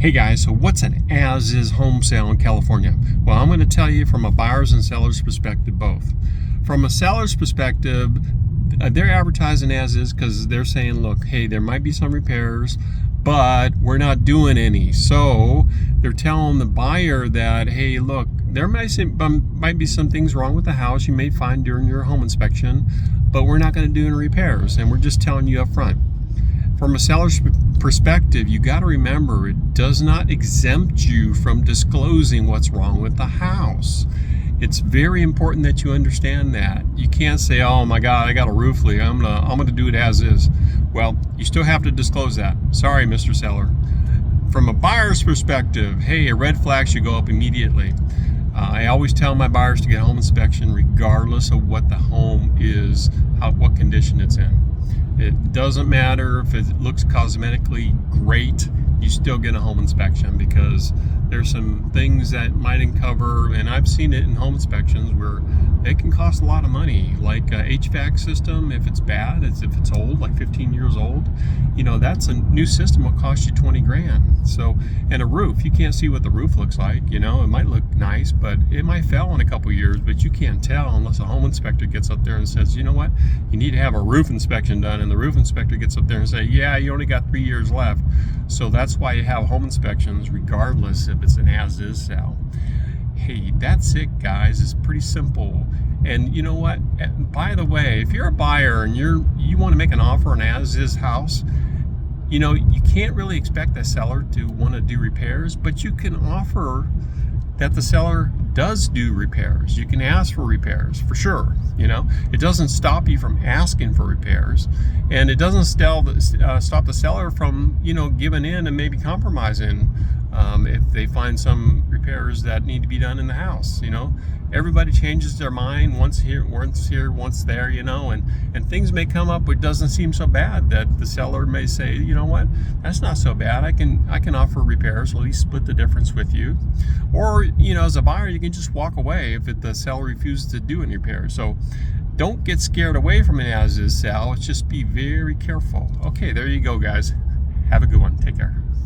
Hey guys, so what's an as-is home sale in California? Well, I'm going to tell you from a buyer's and seller's perspective both. From a seller's perspective, they're advertising as-is because they're saying, look, hey, there might be some repairs, but we're not doing any. So they're telling the buyer that, hey, look, there might be some things wrong with the house you may find during your home inspection, but we're not going to do any repairs, and we're just telling you up front. From a seller's perspective, you got to remember it does not exempt you from disclosing what's wrong with the house. It's very important that you understand that. You can't say, "Oh my God, I got a roof leak. I'm gonna do it as is." Well, you still have to disclose that. Sorry, Mr. Seller. From a buyer's perspective, hey, a red flag should go up immediately. I always tell my buyers to get a home inspection regardless of what the home is, what condition it's in. It doesn't matter if it looks cosmetically great, you still get a home inspection because there's some things that might uncover, and I've seen it in home inspections where it can cost a lot of money, like a HVAC system. If it's bad, if it's old, like 15 years old, that's a new system will cost you 20 grand. So, and a roof, you can't see what the roof looks like. It might look nice, but it might fail in a couple years, but you can't tell unless a home inspector gets up there and says, you know what, you need to have a roof inspection done, and the roof inspector gets up there and say, yeah, you only got 3 years left. So that's why you have home inspections regardless if it's an as-is sale. Hey, that's it, guys. It's pretty simple. And you know what? By the way, if you're a buyer and you want to make an offer on an as-is house, you can't really expect the seller to want to do repairs, but you can offer that the seller does do repairs. You can ask for repairs for sure. It doesn't stop you from asking for repairs, and it doesn't stop the seller from giving in and maybe compromising if they find some repairs that need to be done in the house. Everybody changes their mind once here, once there. And things may come up which doesn't seem so bad that the seller may say, you know what, that's not so bad. I can offer repairs, at least split the difference with you. Or as a buyer, you can just walk away if the seller refuses to do any repairs. So don't get scared away from an as-is sale. Just be very careful. Okay, there you go, guys. Have a good one. Take care.